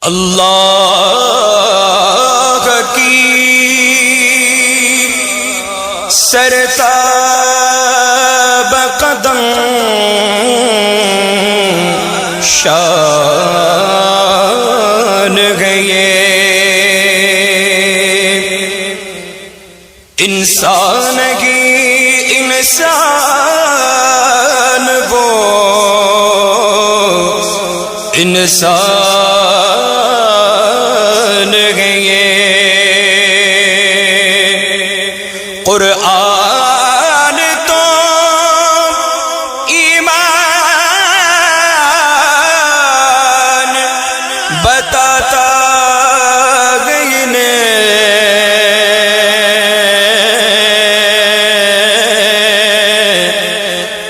اللہ کی سرتاب قدم شان گئے انسان کی انسان وہ انسان گئے قرآن تو ایمان بتاتا گئی نے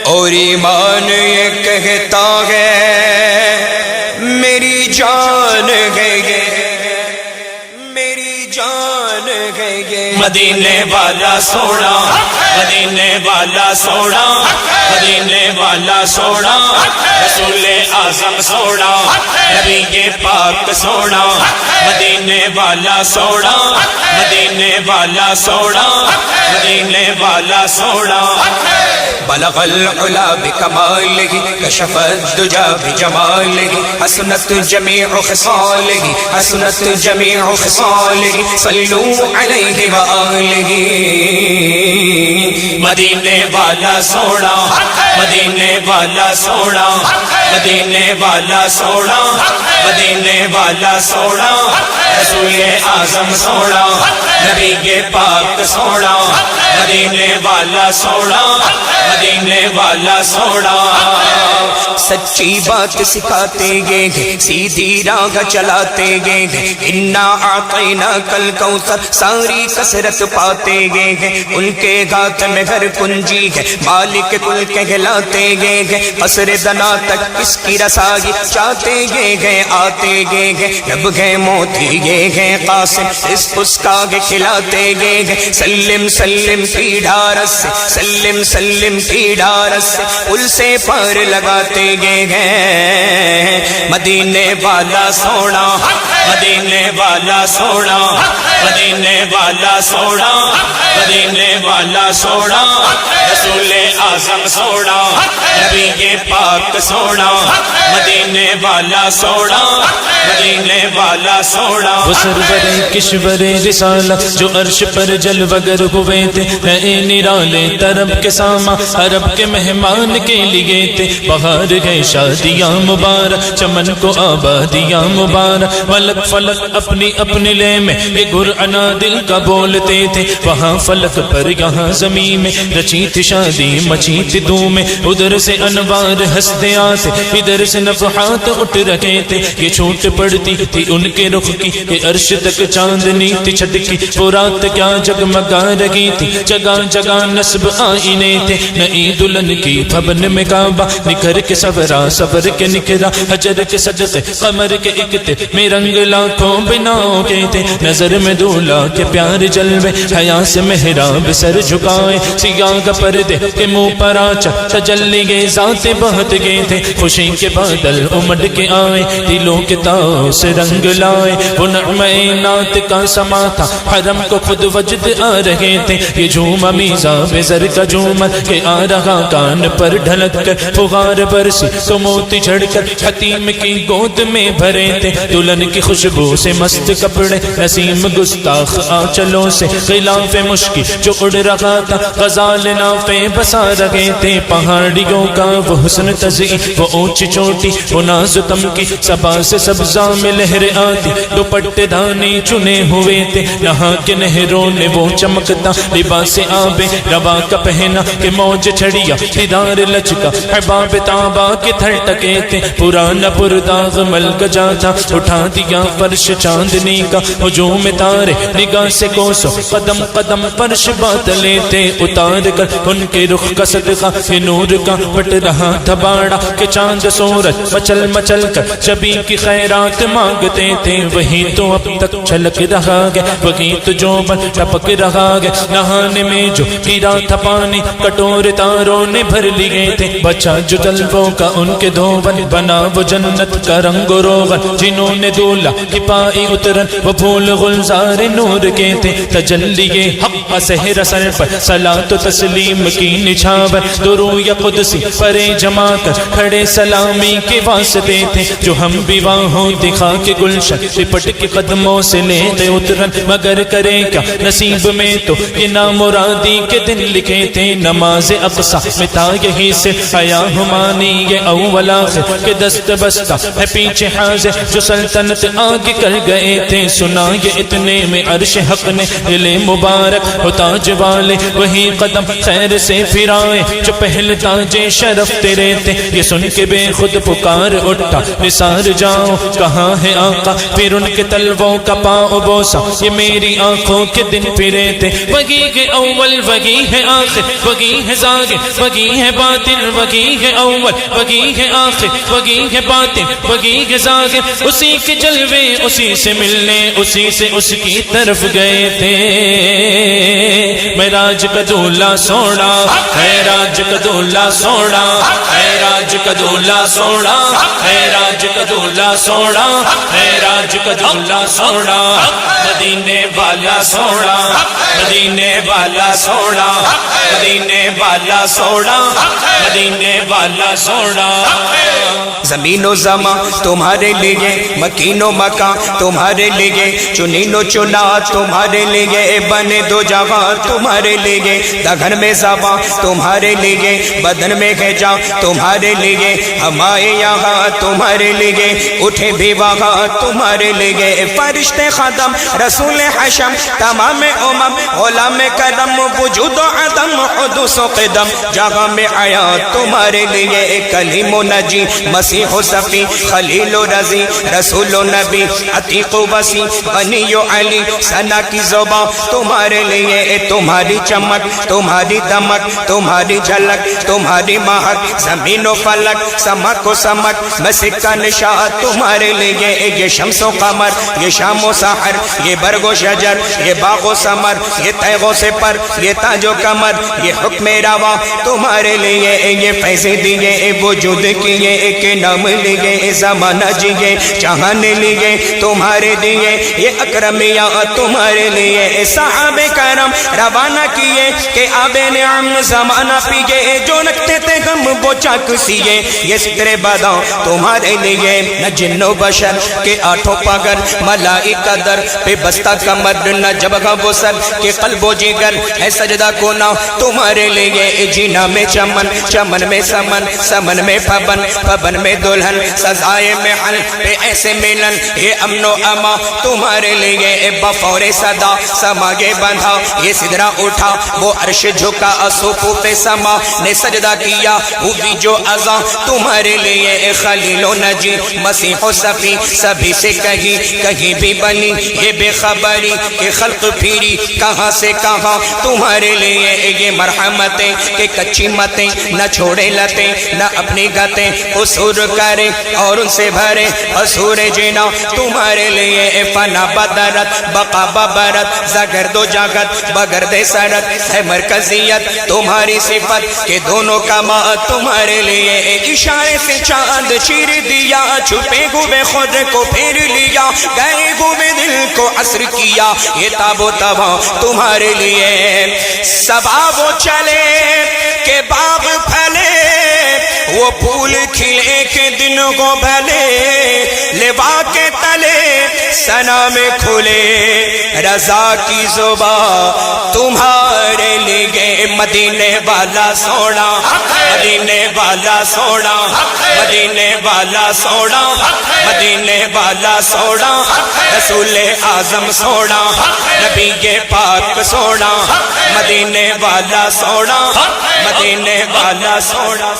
اور ایمان یہ کہتا ہے میری جان گئے میری جان گئے مدینے والا سونا مدینے والا سونا مدینے والا سونا رسول اعظم سونا نبی پاک سونا مدینے والا سونا مدینے والا سونا مدینے والا سونا بلغ العلا بکمالہ کشف الدجا بجمالہ حسنت جمیع خصالہ حسنت جمیع خصالہ صلو علیہ وآلہ مدینے والا سونا مدینے والا سونا مدینے والا سونا مدینے والا سونا رسول اعظم سونا نبی پاک سونا مدینے والا سونا مدینے والا سونا سچی بات سکھاتے گئے سیدھی راہ چلاتے گئے انا اعطیناک الکوثر ساری کثرت پاتے گئے ان کے ہاتھ میں گھر کنجی ہے مالک کل کہلاتے گئے قصر دنا تک اس کی رسائی چاہتے گئے آتے گئے جب گئے موتی گئے قاسم اس کا کھلاتے گئے سلم سلم کی ڈھارس سے سلم سلم کی ڈھارس سے پل سے پار لگاتے گئے مدینے والا سونا مدینے والا سونا مدینے والا سونا مدینے والا سونا رسول اعظم سونا نبی پاک سونا مدینے والا سونا مدینے والا سونا وہ سرور کشور رسالہ جو عرش پر جلوگر ہوئے تھے نئے نرالے طرب کے ساما عرب کے مہمان کے لیے تھے بہار گئے شادیاں مبارک چمن کو آبادیاں مبارک ملک فلک اپنی اپنے لے میں گر انا دل کا بولتے تھے وہاں فلک پر یہاں زمین میں رچی تھی شادی مچی تھی دھوم ادھر سے انوار ہنستے آتے ادھر سے نفحات اٹھ رکھے تھے یہ چھوٹ پڑتی تھی ان کے رخ کی یہ عرش تک چاندنی تھی چھٹکی وہ رات کیا جگمگا رہی تھی جگہ جگہ نصب آئینے تھے نئی دلہن کی بھون میں کعبہ نکھر کے سورا سور کے نکھرا حجر کے صدقے قمر کے اکتے میں رنگ لاکھوں بناؤں کے تھے نظر میں دولہا کے پیار جلوے حیا سے محراب سر جھکائے سیاہ پردے کے منہ پر آچا تجلی گئے ذات بہت گئے تھے خوشی کے بادل امڑ کے آئے دلوں کے تاؤ سے رنگ لائے وہ نعمہ نات کا سما تھا حرم کو خود وجد آ رہے تھے یہ جھوما میزاب زر کا جھومر کہ آ رہا کان پر ڈھلک کر فغار برسی تو موتی جھڑ کر حتیم کی گود میں بھرے تھے دلہن کی خوشبو سے مست کپڑے نسیم گستاخ آنچلوں سے غلاف مشکی جو اڑ رہا تھا غزال نافے بسا رہے تھے پہاڑیوں کا وہ حسن تزئین وہ اونچی چوٹی وہ ناز تم کی صبا سے سبزہ میں لہر آتی دوپٹے دانے چنے ہوئے تھے نہا کے نہروں نے وہ چمکتا لباس آب روا کا پہنا کہ موج چھڑیا دیدار لچکا حباب تابا کے تھر ٹکے تھے پرانا پرداغ ملک جاتا اٹھا دیا فرش چاندنی کا ہجوم تارے نگاہ سے کوسو قدم قدم فرش بات لیتے اتار کر ان کے رخ کا صدقہ یہ نور کا بٹ رہا تھا باڑا کہ چاند سورج مچل مچل کر جبی کی خیرات مانگتے تھے وہی تو اب تک چھلک رہا ہے، وہی تو جو بن ٹپک رہا ہے، نہانے میں جو گرا تھا پانی کٹورے تاروں نے بھر لیے تھے، بچا جو طلبوں کا ان کے دھون بنا وہ جنت کا رنگ و روغن، جنہوں نے دولہ کی پائی اترن وہ پھول گلزار نور کے تھے، تجلی حق سحر سر پر صلاۃ و تسلیم کی نچھاور، درو یا قدسی پرے جما کر کھڑے سلامی کے واسطے تھے، جو ہم بھی واہوں دکھا کے گلشن لپٹ کے قدموں سے لیتے اترن، مگر کرے کیا نصیب میں تو یہ نامرادی کے دن لکھے تھے، نماز اقصی میں تھا یہی سے حیا ہمانی یہ اول آخر کے دست بستہ ہے پیچھے حاضر، جو سلطنت آگے کر گئے تھے، سنا یہ اتنے میں عرش حق نے دل مبارک ہو تاج والے وہی قدم خیر سے پھرائے جو پہل تاج شرف تیرے تھے، یہ سن کے بے خود پکار اٹھا نثار جاؤ کہاں ہے آقا، پھر ان کے تلووں کا پاؤ بوسا یہ میری آنکھوں کے دن پھرے تھے، وہی ہے اول وہی ہے آخر وہی ہے ظاہر وہی ہے باطن وہی ہے اول وہی ہے آخر وہی ہے باطن وہی ہے ظاہر، اسی کے جلوے اسی سے ملنے اسی سے اس کی طرف گئے تھے، معراج کا دولہ سونا معراج کا دولہ سونا معراج کا دولہ سونا معراج کا دولہ سونا معراج کا دولہ سونا، مدینے والا سونا مدینے والا سونا مدینے والا سونا مدینے والا سونا، زمین و زمان تمہارے لیے مکین و مکان تمہارے لیے چنین و چنا تمہارے لیے بنے دو جگہ تمہارے لیے، دگن میں زباں تمہارے لیے بدن میں ہے جاں تمہارے لیے، ہمارے یہاں تمہارے لیے اٹھے بھی وہاں تمہارے لیے، فرشتے خدم رسول حشم تمام امم غلام کرم وجود و عدم حدوث و قدم، جگہ میں آیا تمہارے لیے کلیم و نجی مسیح و صفی خلیل و رضی رسول و نبی عتیق و وسیع بنی و علی ثنا کی زبان تمہارے لیے، تمہاری چمک تمہاری دمک تمہاری جھلک تمہاری مہک زمین و فلک سمک و سمک مسک کا نشان تمہارے لیے، یہ شمس و قمر یہ شام و سحر یہ برگ و شجر یہ باغ و ثمر یہ تیغ و سپر یہ تاج و کمر یہ حکم روا تمہارے لیے، یہ فیض دیے وجود کیے کہ نام لیے زمانہ جیے چاہنے لیے تمہارے دیے، یہ اکرمیاں تمہارے لیے، صحابہ کرم روانہ کیے کہ آب نعم زمانہ پیے، جو رکھتے تھے ہم وہ چاک سیے، یہ ستر باداں تمہارے لیے، نہ جن و بشر کے آٹھوں پاگر ملائکہ در پہ بستہ کمر، نہ جبگہ وہ سر کے قلب و جگر ہے سجدہ کونا تمہارے لیے، جینا میں چمن چمن میں سمن سمن میں پبن پبن میں دلہن سزائے محل پہ ایسے ملن، یہ امن و اما تمہارے لیے، بفور صدا سماگے بندھا یہ سدرہ اٹھا وہ عرش جھکا صفوف سما نے سجدہ کیا ہوئی جو ازاں تمہارے لیے، خلیل و نجی مسیح و صفی سبھی سے کہیں بھی بنی یہ بے خبری کہ خلق پھیری کہاں سے کہاں تمہارے لیے، یہ مرحمتیں کہ کچی متیں نہ چھوڑے لتیں نہ اپنی گتیں قصور کرے اور ان سے بھرے قصور جینا تمہارے لیے، فنا بدرت بقا ببرت زگرد و جاگت بگرد سرت ہے مرکزیت تمہاری صفت کہ دونوں کا ماں تمہارے لیے، اشارے سے چاند چیر دیا چھپے ہوئے خود کو پھیر لیا گئے ہوئے دل کو عصر کیا، یہ تاب و تباں تمہارے لیے، صبا وہ چلے کہ باغ پھلے وہ پھول کھلے کے دن کو بھلے، لوا کے تلے سنا میں کھلے رضا کی زبان تمہارے لیے، مدینے والا سونا مدینے والا سونا مدینے والا سونا مدینے والا سونا رسول اعظم سونا نبی کے پاک سونا مدینے والا سونا مدینے والا سونا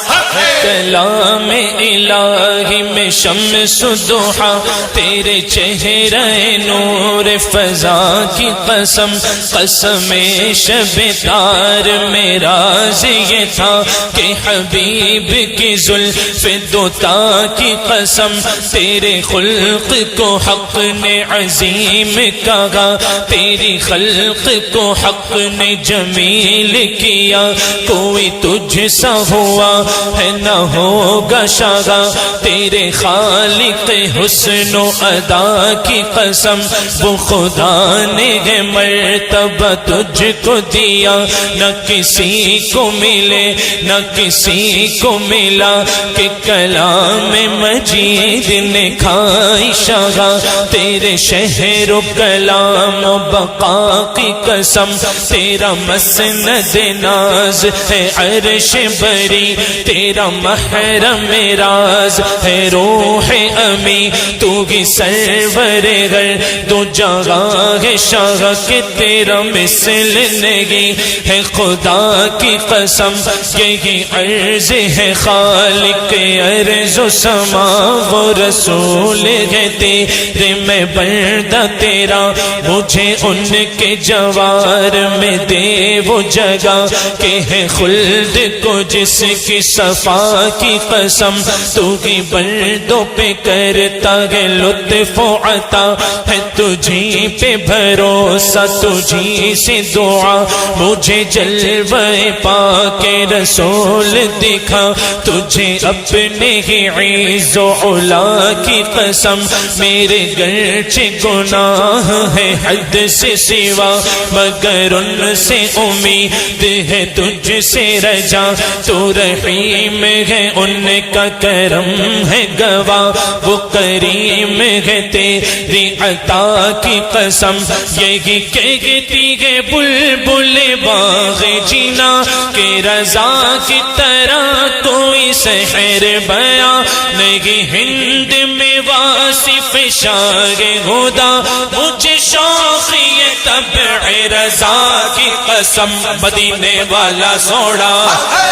کلام الہی میں شمس ضحا تیرے چہرے نور فضا کی قسم قسم شب تار میں راز یہ تھا کہ حبیب کی زلف دوتا کی قسم تیرے خلق کو حق نے عظیم کہا تیری خلق کو حق نے جمیل کیا کوئی تجھ سا ہوا ہے نہ ہوگا شاگا تیرے خالق حسن و ادا کی قسم وہ خدا نے ہے مرتبہ تجھ کو دیا نہ کسی کو ملے نہ کسی کو ملا کہ کلام مجید نے کھائی شاگا تیرے شہر و کلام و بقا کی قسم تیرا مسند ناز ہے عرش بری تیرا محرم راز ہے روح امی تو بھی سرور گر دو جگہ ہے شاہ کہ تیرا مثل نہیں ہے خدا کی قسم یہی عرض ہے خالق ارض و سما وہ رسول ہے تیرے میں بندہ تیرا مجھے ان کے جوار میں دے وہ جگہ کہ ہے خلد کو جس کی صفا کی قسم تو ہی بندوں پہ کرتا ہے لطف و عطا ہے تجھی پہ بھروسہ تجھی سے دعا مجھے جلوہ پاک رسول دکھا تجھے اپنے ہی عز و علا کی قسم میرے گرچہ گناہ ہے حد سے سوا مگر ان سے امید ہے تجھ سے رجا تو رحیم ہے ان کا کرم ہے گواہ وہ کریم ہے تیری عطا کی قسم یہی کہتی ہے بلبل باغ جینا کہ رضا کی طرح کوئی سحر بیاں نہیں ہند میں واصف شاہ خدا مجھے شوق یہ طبع رضا کی قسم مدینے والا سوڑا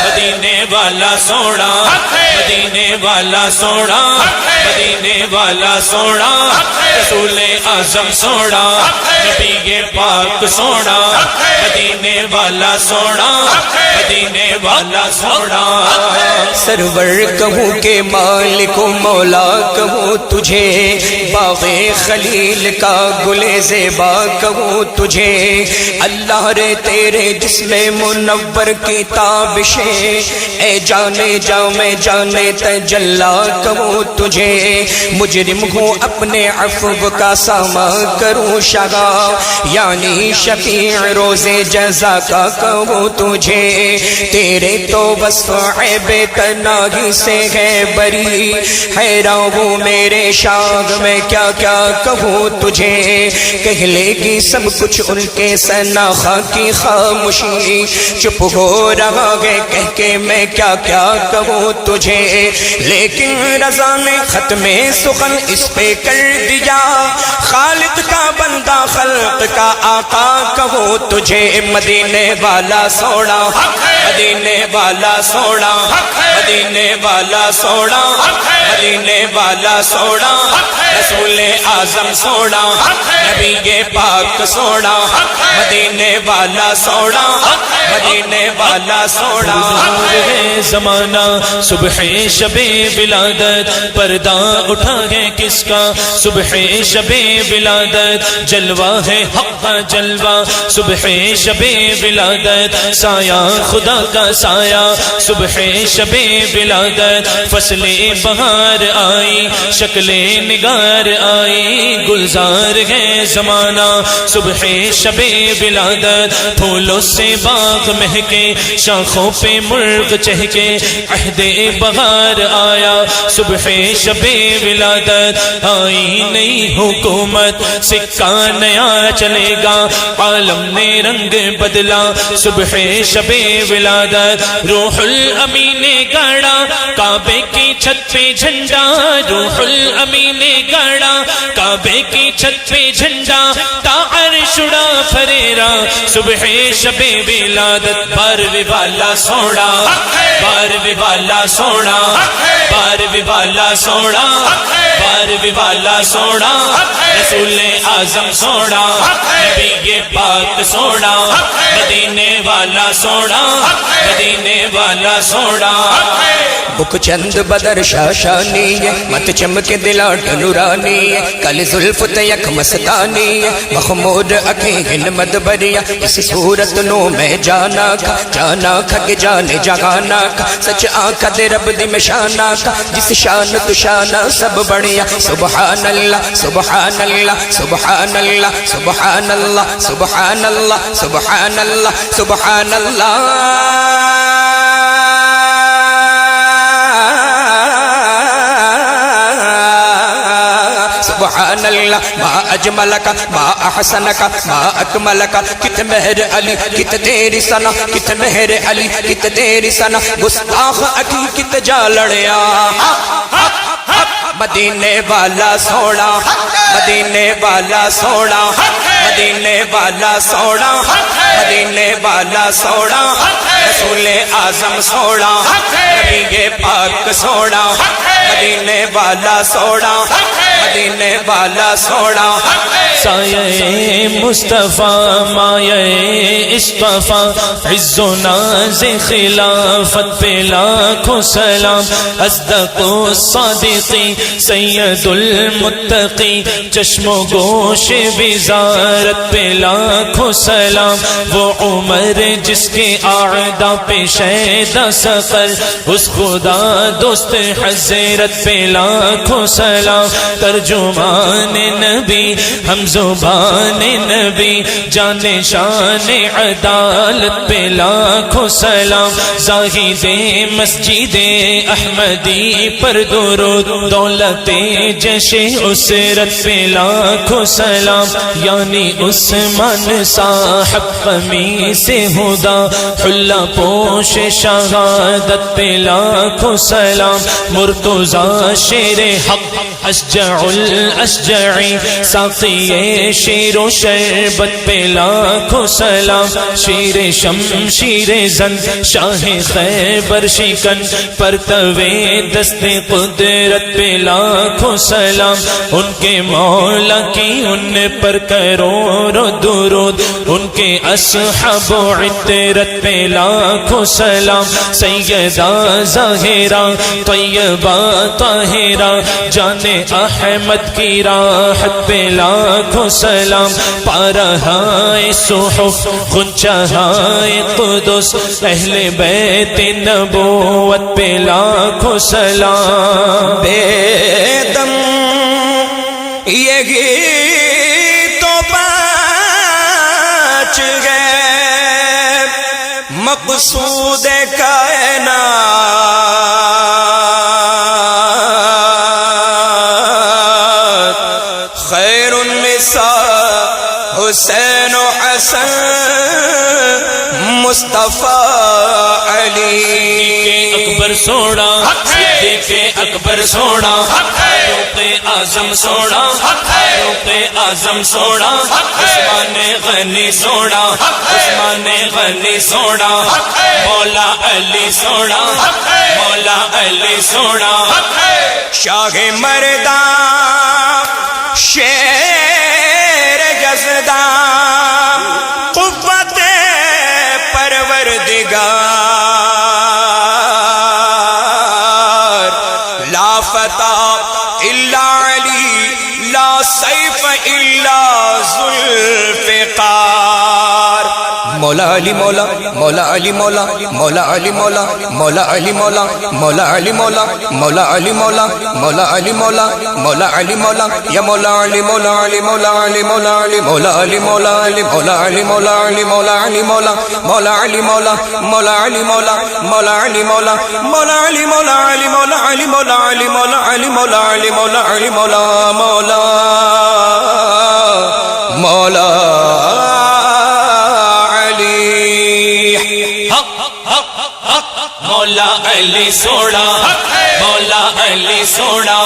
مدینے والا سوڑا مدینے والا سوڑا مدینے والا سوڑا رسول اعظم سوڑا نبی پاک سوڑا مدینے والا سوڑا مدینے والا سوڑا سرور کہوں کہ مالک و مولا کہوں تجھے باغ خلیل کا گل زیبا کہوں تجھے اللہ رے تیرے جسم منور کی تابشیں اے جانے جا میں جانے تجلا کہوں تجھے مجرم ہوں اپنے عفو کا ساما کروں شگا یعنی شفیع روز جزا کا کہوں تجھے تیرے تو وصف عیب تناہی سے ہے بری حیران ہوں میرے شاغ میں کیا کیا کہوں تجھے کہہ لے گی سب کچھ ان کے ثنا خاں کی خاموشی چپ ہو رہا ہے کہہ کے میں کیا کیا کہوں تجھے لیکن رضا نے ختم سخن اس پہ کر دیا خالق کا بندہ خلق کا آقا کہوں تجھے مدینے والا سوڑا مدینے والا سوڑا مدینے والا سوڑا مدینے والا سوڑا رسول اعظم سوڑا نبی پاک سوڑا مدینے والا سوڑا مدینے والا سوڑا زمانہ صبح شب ولادت پردہ اٹھا ہے کس کا صبح شب ولادت جلوہ ہے حق کا جلوہ صبح شب ولادت سایہ خدا کا سایہ صبح شب ولادت فصل بہار آئی شکل نگار آئی گلزار ہے زمانہ صبح شب ولادت پھولوں سے باغ مہکے شاخوں پہ مرغ چہکے عہد بہار آیا صبح شب ولادت آئی نئی حکومت سکہ نیا چلے گا عالم نے رنگ بدلا صبح شب ولادت روح الامین نے گاڑا کعبے کی چھت پہ جھنڈا روح الامین نے گاڑا کعبے کی چھت پہ جھنڈا تا عرش اڑا پھریرا صبح شب ولادت بارویں والا سونا بارویں والا سونا بارویں والا سونا بارویں والا سونا رسول اعظم سونا نبی پاک سونا مدینے والا سونا مدینے والا سونا بک چند بدر شاشانی ہے مت چمک دلا ڈنورانی ہے کل زلف تیک مستانی ہے مخمود اکھیں مدبریا اس صورت نو میں جانا کھا کہ جانے جگانا کھا سچ آنکھا دے رب دی میں شانا کھا جس شان تو شانہ سب بڑھیا سبحان اللہ سبحان اللہ سبحان اللہ سبحان اللہ سبحان اللہ سبحان اللہ سبحان اللہ سبحان اللہ ما اجملک ما احسنک ما اکملک کت مہر علی کت تیری سنا کت مہر علی کت تیری سنا گستاخ اکی کت جا لڑیا مدینے والا سونا مدینے والا سونا مدینے والا سونا مدینے والا سونا رسول اعظم سونا نبی پاک سونا مدینے والا سونا مدینے والا سونا سایہ مصطفیٰ مایہ اصطفیٰ عز و ناز خلافت پہ لاکھوں سلام اصدق الصادقی سید المتقی چشم و گوش وزارت پہ لاکھوں سلام وہ عمر جس کے اعداء پہ شیدا سقر اس خدا دوست حضرت پہ لاکھوں سلام ترجمان نبی ہم زبان نبی جان شان عدالت پہ لاکھوں سلام زاہد مسجد احمدی پر درود دولت جیش اسرت پہ لاکھوں سلام یعنی عثمان صاحب قمیص ہدا حلہ پوش شہادت پہ لاکھوں سلام مرتضی شیر حق اشجع الاشجعی ساقی شیر و شربت پہ لاکھوں سلام شیر شمشیر زن شاہ خیبر شکن پرتوے دست قدرت پہ لاکھوں سلام ان کے مولا کی ان پر کروڑوں درود ان کے اصحاب و عطرت پہ لاکھوں سلام سیدہ ظاہرہ طیبہ طاہرہ جان احمد کی راحت پہ لاکھوں سلام پارہائے صحف غنچہائے قدس اہل بیت نبوت پہ لاکھوں سلام بے دم یہی تو بچ گئے مقصود کائنات خیر النساء حسین و حسن مصطفیٰ علی اکبر سونا صدیق اکبر سونا فاروق اعظم سونا فاروق اعظم سونا عثمان غنی سونا عثمان غنی سونا مولا علی سونا مولا علی سونا شاہ مردان شیر یزدان قوت پروردگار لا فتح الا علی لا سیف الا ذوالفقار مولا علی مولا مولا علی مولا مولا علی مولا مولا علی مولا مولا علی مولا مولا علی مولا مولا علی مولا مولا علی مولا یا مولا علی مولا علی مولا علی مولا علی مولا علی مولا علی مولا علی مولا علی مولا علی مولا مولا علی مولا مولا علی مولا مولا علی مولا مولا علی مولا علی مولا علی مولا علی مولا علی مولا علی مولا علی مولا مولا مولا مولا علی سونا مولا علی سونا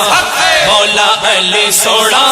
مولا علی سونا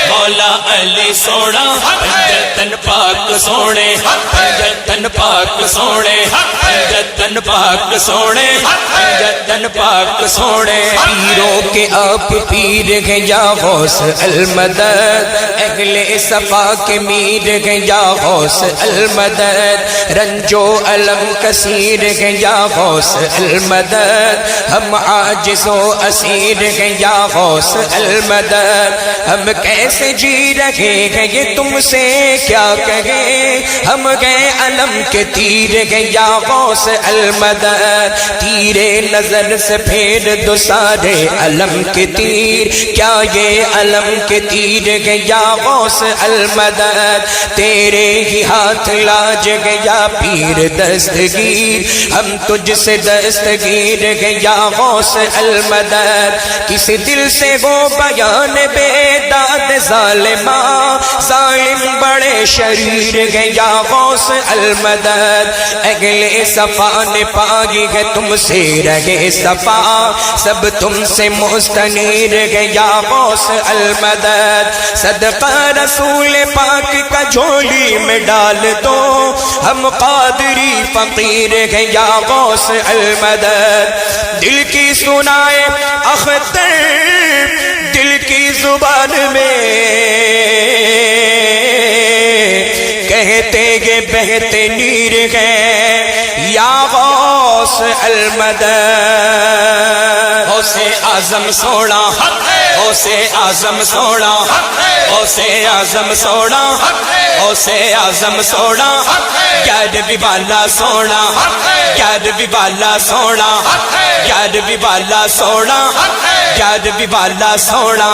مولا علی سونا پنجتن پاک سونے پنجتن پاک سونے پنجتن پاک سونے پنجتن پاک سونے پیروں کے آپ پیر ہیں یا غوث المدد اہل صفا کے میر ہیں یا غوث المدد رنج و علم کثیر ہیں یا غوث المدد ہم عاجز و اسیر ہیں یا غوث المدد ہم کیسے جی رہے ہیں یہ تم سے کیا کہیں ہم گئے علم کے تیر ہیں یا غوث المدد تیرے نظر سے پھیر دو سارے علم کے تیر کیا یہ علم کے تیر ہیں یا غوث المدد تیرے ہی ہاتھ لاج ہیں یا پیر دستگیر ہم تجھ سے دستگیر ہیں یا غوث المدد کس دل سے وہ بیان بے داد ظالماں ظالم بڑے شریر ہیں یا غوث المدد اگلے صفا نے پائی ہے تم سے رہے صفا سب تم سے مستنیر ہے یا غوث المدد صدقہ رسول پاک کا جھولی میں ڈال دو ہم قادری فقیر ہیں یا غوث المدد دل کی سنائے اختر دل کی زبان میں کہتے گے بہتے نیر ہیں یا غوث المدد غوث اعظم سونا غوث اعظم سونا غوث اعظم سونا غوث اعظم سونا گیارہویں والا سونا گیارہویں والا سونا گیارہویں والا سونا گیارہویں والا سونا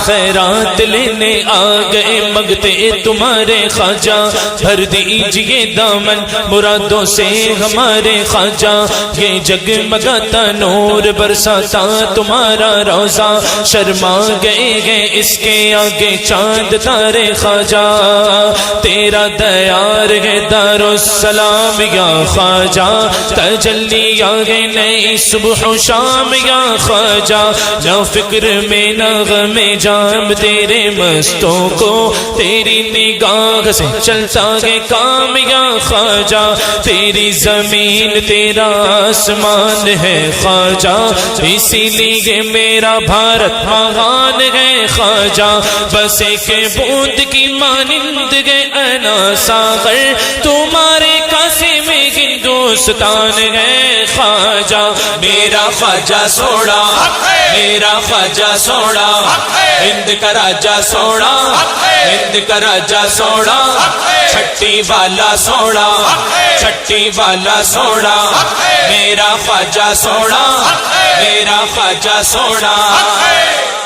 خیرات لینے آ گئے مگتے تمہارے خواجہ بھر دیجئے دامن مرادوں سے ہمارے خواجہ یہ جگمگاتا نور برساتا تمہارا روزہ شرما گئے ہیں اس کے آگے چاند تارے خواجہ تیرا دیار ہے دار السلام یا خواجہ تجلی آگے نئی صبح و شام یا خواجہ نہ فکر میں نہ غم جام تیرے مستوں کو تیری نگاہ سے چلتا ہے کام یا خواجہ تیری زمین تیرا آسمان ہے خواجہ اسی لیے میرا بھارت مہان ہے خواجہ بس ایک بوند کی مانند ہے انا ساغر تمہارے کاسے میں ہندوستان ہے خواجہ میرا خواجہ سونا میرا خواجہ سونا ہند کا راجہ سونا ہند کا راجہ سونا چھٹی والا سونا چھٹی والا سونا میرا خواجہ سونا میرا خواجہ سونا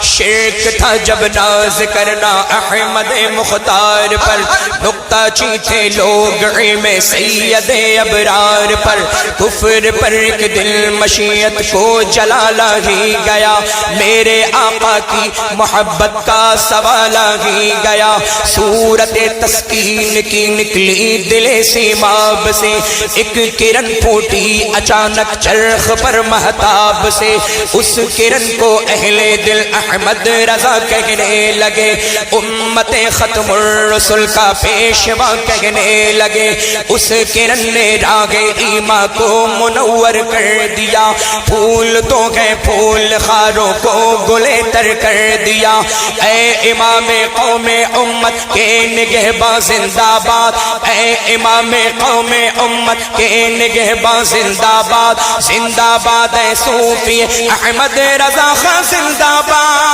شرک تھا جب ناز کرنا احمد مختار پر نکتہ چیٹھے لوگ علم سید ابرار پر کفر پر ایک دل مشیت کو جلالا ہی گیا میرے آقا کی محبت کا سوالا ہی گیا صورت تسکین کی نکلی دل سیماب سے ایک کرن پھوٹی اچانک چرخ پر مہتاب سے اس کرن کو اہل دل احمد رضا کہنے لگے امت ختم الرسل کا پیشوا کہنے لگے اس کرن نے راہ ایمان کو منور کر دیا پھول تو گئے پھول خاروں کو گلے تر کر دیا اے امام قوم امت کے نگہباں زندہ باد اے امام قوم امت کے نگہباں زندہ باد زندہ باد اے صوفی احمد رضا خان زندہ باد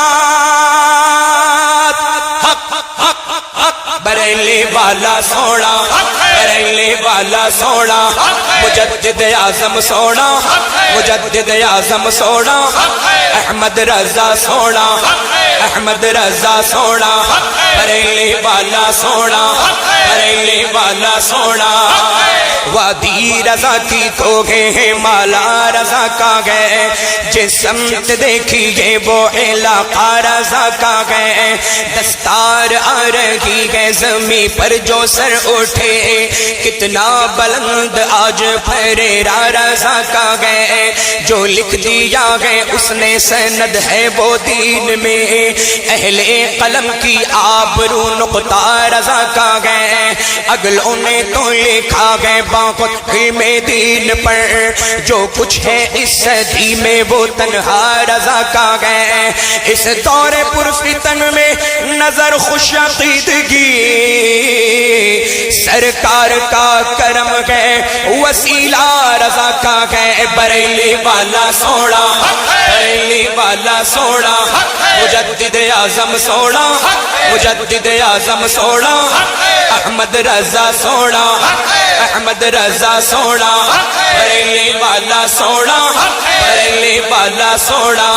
بریلی والا سونا بریلی والا سونا مجدد اعظم سونا مجدد اعظم سونا احمد رضا سونا احمد رضا سونا بریلی والا سونا بریلی والا سونا وادی رضا کی تو گئے ہیں مالا رضا کا گئے جس سمت دیکھیے وہ علاقہ رضا کا گئے دستار آ رہی ہے زمین پر جو سر اٹھے کتنا بلند آج پھریرا رضا کا گئے جو لکھ دیا ہے اس نے سند ہے وہ دین میں اہل قلم کی آبرو نقطہ رضا کا گئے اگلوں نے تو لکھا گئے باقت علم دین پر جو کچھ ہے اس صدی میں وہ تنہا رضا کا گئے اس دور پرفتن میں نظر خوش عقیدگی سرکار کا کرم گئے وسیلہ رضا کا گئے بریلی والا سونا بریلی والا سونا مجدد اعظم سونا مجدد اعظم سونا احمد رضا سونا احمد رضا سونا بریلی والا سونا بریلی والا سونا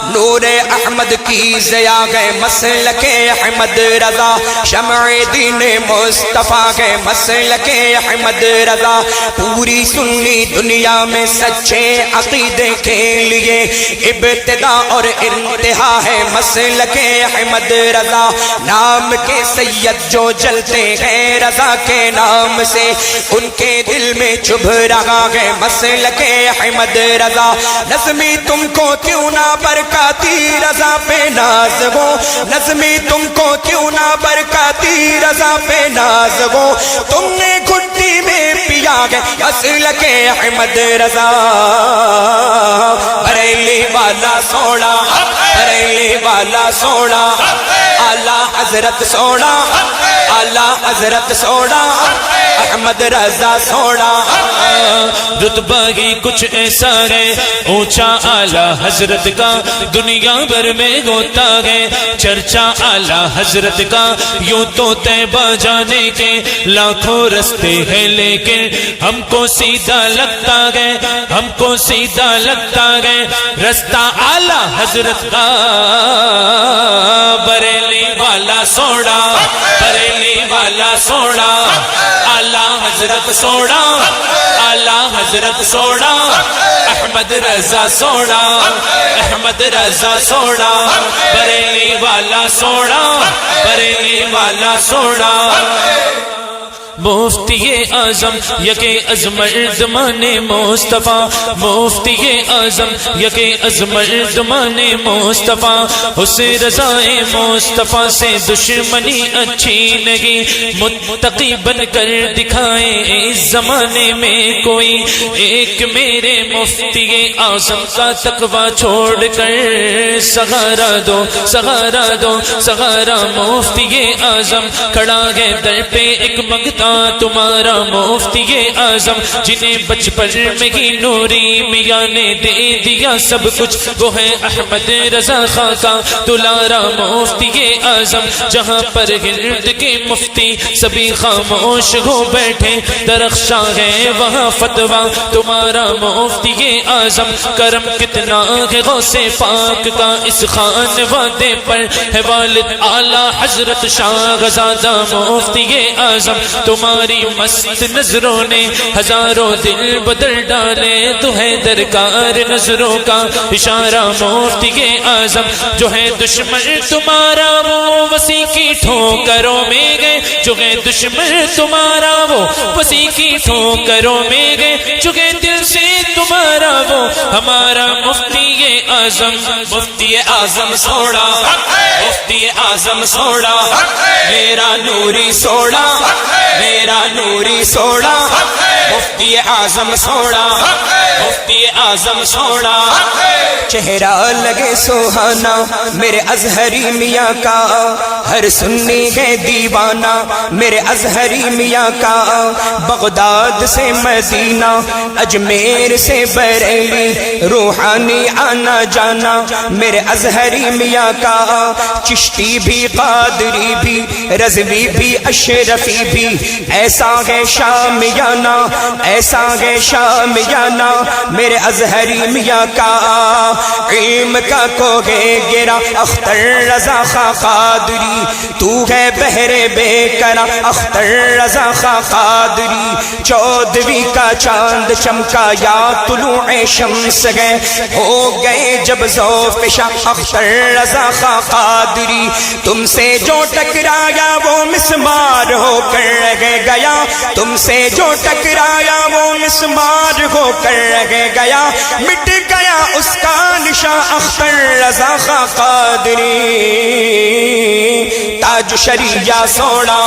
نور احمد کی ضیا گئے مسلک احمد رضا شمع دین مصطفیٰ گئے مسلک احمد رضا پوری سنی دنیا میں سچے عقیدے کے لیے ابتدا اور انتہا ہے مسلک احمد رضا نام کے سید جو جلتے ہیں رضا کے نام سے ان کے دل میں چبھ رہا ہے مسلک احمد رضا نظمی تم کو کیوں نہ برکاتی رضا پہ ناز ہو نظمی تم کو کیوں نہ برکاتی رضا پہ ناز ہو تم نے گھٹی میں پیا گئے مسلک احمد رضا بریلی والا سونا بریلی والا سونا اعلیٰ حضرت سونا اعلیٰ حضرت سونا احمد رضا سونا رتبہ ہی کچھ ایسا ہے اونچا اعلیٰ حضرت کا دنیا بھر میں ہوتا ہے چرچا اعلیٰ حضرت کا یوں تو طیبہ جانے کے لاکھوں رستے ہیں لیکن ہم کو سیدھا لگتا ہے ہم کو سیدھا لگتا ہے رستہ اعلیٰ حضرت کا بریلی والا سونا بریلی والا سونا اعلیٰ حضرت سونا اعلیٰ حضرت سونا احمد رضا سونا احمد رضا سونا بریلی والا سونا بریلی والا سونا مفتی اعظم یک ازمردمان مصطفیٰ مفتی اعظم یک ازمردمان مصطفیٰ حسین رضائے مصطفیٰ سے دشمنی اچھی نہیں متقی بن کر دکھائے اس زمانے میں کوئی ایک میرے مفتی اعظم کا تقوی چھوڑ کر سہارا دو سہارا دو سہارا مفتی اعظم کھڑا ہے در پہ ایک منگتا تمہارا مفتی اعظم جنہیں بچپن میں ہی نوری میاں نے دے دیا سب کچھ وہ ہے احمد رضا خان کا دلارا مفتی اعظم جہاں پر ہند کے مفتی سبھی خاموش ہو بیٹھے درخشاں ہے وہاں فتویٰ تمہارا مفتی اعظم کرم کتنا ہے غوث پاک کا اس خان وادے پر ہے والد اعلیٰ حضرت شاہ زادہ مفتی اعظم تمہاری مست نظروں نے ہزاروں دل بدل ڈالے تو ہے درکار نظروں کا اشارہ مفتی اعظم جو ہے دشمن تمہارا وہ وسیع کی ٹھوکروں میں گئے جو ہے دشمن تمہارا وہ وسیع کی ٹھوکروں میں گئے جو ہے دل سے تمہارا وہ ہمارا مفتی اعظم مفتی اعظم سونا مفتی اعظم سونا میرا نوری سونا میرا نوری سونا مفتی اعظم سونا مفتی اعظم سونا چہرہ لگے سوہانا میرے ازہری میاں کا ہر سنی ہے دیوانہ میرے ازہری میاں کا بغداد سے مدینہ اجمیر سے بریلی روحانی آنا جانا میرے ازہری میاں کا چشتی بھی قادری بھی رضوی بھی اشرفی بھی ایسا ہے شامیانہ ایسا ہے شامیانہ میرے ازہری میاں کا علم کا کوہ گرا اختر رضا خان قادری تو ہے بحر بے کرا اختر رضا خاں قادری 14ویں کا چاند چمکا یا طلوع شمس گئے ہو گئے جب ذوف شاہ اختر رضا خاں قادری تم سے جو ٹکرایا وہ مسمار ہو کر رہ گیا تم سے جو ٹکرایا وہ مسمار ہو کر رہ گیا مٹ گیا اس کا نشاں اختر رضا خاں قادری تاج شریعہ سونا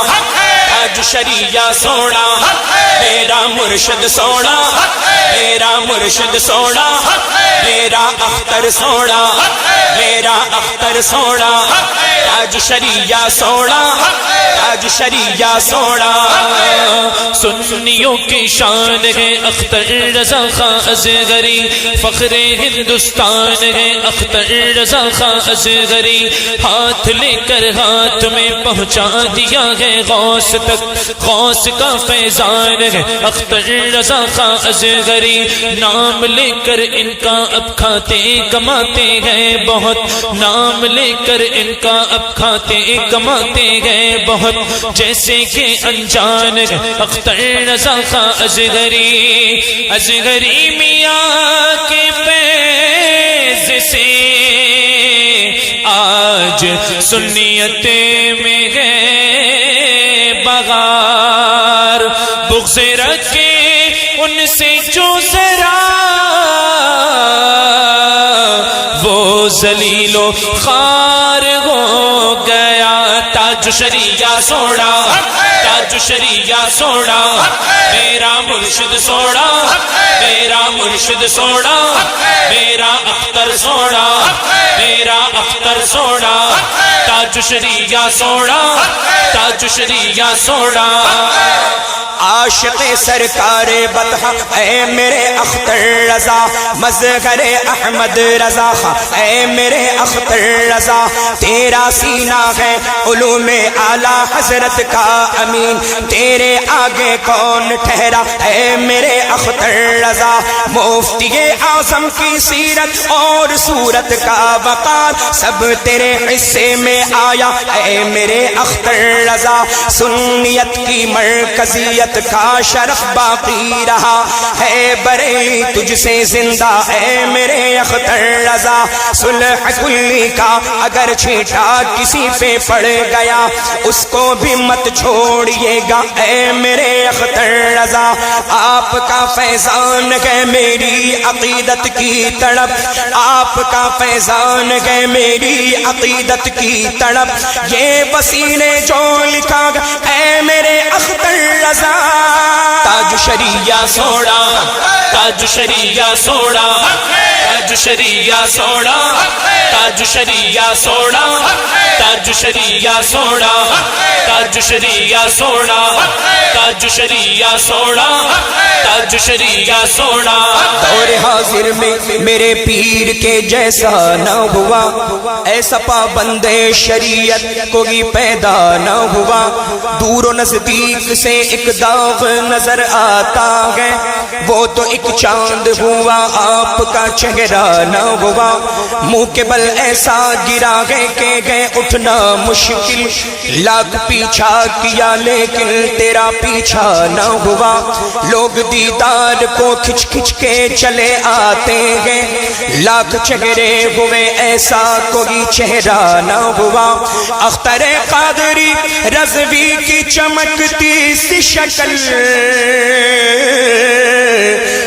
تاج شریعہ سونا میرا مرشد سونا میرا مرشد سونا میرا اختر سونا میرا اختر سونا تاج شریعہ سونا تاج شریعہ سونا سنیوں کی شان ہے اختر رضا خاں اصغری فخر ہندوستان ہے اختر رضا خاں اصغری ہاتھ لے کر ہاتھ میں پہنچا دیا ہے غوث تک غوث کا فیضان ہے اختر رضا خاں اصغری نام لے کر ان کا اب کھاتے کماتے ہیں بہت نام لے کر ان کا اب کھاتے کماتے ہیں بہت جیسے کہ انجان ہے اختر رضا خاں اصغری اصغری میاں کے فیض سے آج سنیت میں ہے بغار بغض رکھے ان سے جو ذرا وہ ذلیل و خوار ہو گیا تاج شریعہ سونا تاج شریعہ سونا میرا مرشد سونا میرا مرشد سونا میرا اختر سونا میرا اختر سونا تاج شریعہ سونا تاج شریعہ سونا عاشق سرکار بطحہ اے میرے اختر رضا مظہر احمد رضا اے میرے اختر رضا تیرا سینہ ہے علوم اعلیٰ حضرت کا امین تیرے آگے کون ٹھہرا اے میرے اختر رضا مفتی اعظم کی سیرت اور صورت کا وقار سب تیرے حصے میں آیا اے میرے اختر رضا سنیت کی مرکزیت کا شرف باقی رہا ہے برے تجھ سے زندہ اے میرے اختر رضا صلح کلی کا اگر چھیٹا کسی پہ پڑ گیا اس کو بھی مت چھوڑیے گا اے میرے اختر رضا آپ کا فیضان ہے میری عقیدت کی تڑپ آپ کا فیضان ہے میری عقیدت کی تڑپ یہ وسیلے جو لکھا گا اے میرے اختر رضا تاج شریعہ سونا تاج شریعہ سونا تاج شریعہ سونا تاج شریعہ سونا تاج شریعہ سونا تاج شریعہ سونا تاج شریعہ سونا تاج شریعہ سونا دور حاضر میں میرے پیر کے جیسا نہ ہوا ایسا پابند شریعت کوئی پیدا نہ ہوا دور و نزدیک سے ایک داغ نظر آتا ہے وہ تو ایک چاند ہوا آپ کا چہرہ نہ ہوا منہ کے بل ایسا گرا ہے کہ گئے اٹھنا مشکل لاکھ پیچھا کیا لیکن تیرا پیچھا نہ ہوا لوگ دیدار کو کھچ کھچ کے چلے آتے ہیں لاکھ چہرے ہوئے ایسا کوئی چہرہ نہ ہوا اختر قادری رضوی کی چمکتی سی شکل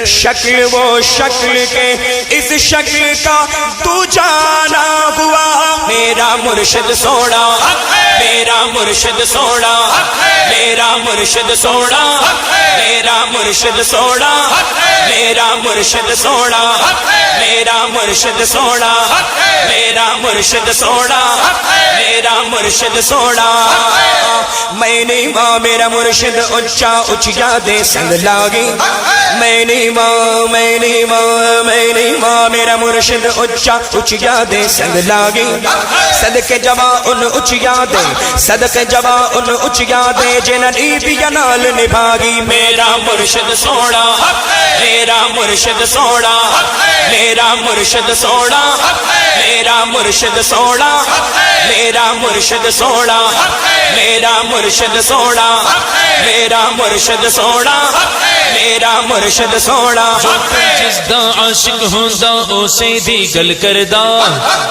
شکل وہ شکل کے اس شکل کا تو جانا ہوا میرا مرشد سونا میرا مرشد سونا میرا مرشد سونا میرا مرشد سونا میرا مرشد سونا میرا مرشد سونا میرا مرشد سونا میرا مرشد سونا میں نہیں ماں میرا مرشد اچھا اچھا دے سنگ لاگی میں نہیں ماں میں نہیں ماں میں نہیں ماں میرا مرشد اچھا اچھا دے سنگ لاگی صدقے جوان ان اچھا دے صدق جوا ان اچیا دے جننی بھی نال نبھاگی میرا مرشد سونا میرا مرشد سونا میرا مرشد سونا میرا مرشد سونا میرا مرشد سونا میرا مرشد سونا میرا مرشد سونا میرا مرشد سونا جو کوئی جس دا عاشق ہوندا اسے دی گل کردا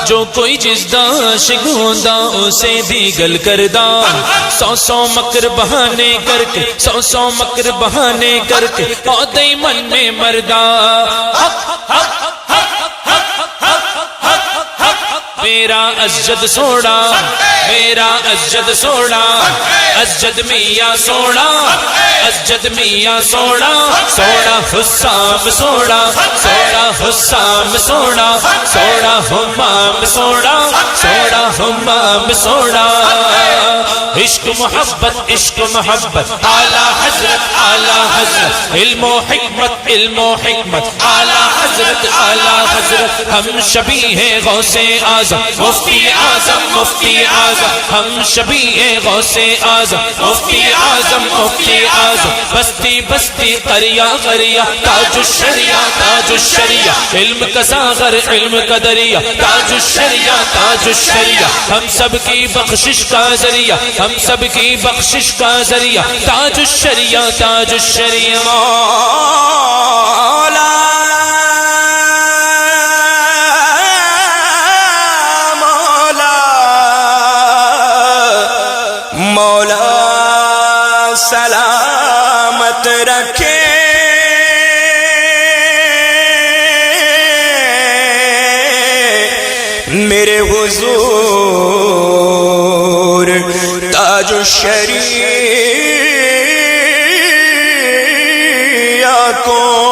جو کوئی جس دا عاشق ہوندا اسے دی گل کردا سو سو مکر بہانے کر کے سو سو مکر بہانے کر کے آدھے من میں مردا میرا اسجد سوڑا میرا اسجد سوڑا اسجد میاں سوڑا اسجد میاں سوڑا سوڑا حسام سوڑا سوڑا حسام سوڑا سوڑا حمام سوڑا سوڑا حمام سوڑا عشق محبت اعلیٰ حضرت علم و حکمت اعلیٰ حضرت ہم شبیہ غوث اعظم مفتی اعظم ہم شبیہ غوث اعظم مفتی اعظم بستی بستی قریہ تاج الشریعہ علم کا ساغر علم کا دریا تاج الشریعہ ہم سب کی بخشش کا ذریعہ ہم سب کی بخشش کا ذریعہ تاج الشریعہ مولا سلامت رکھے میرے حضور تاج الشریعہ کو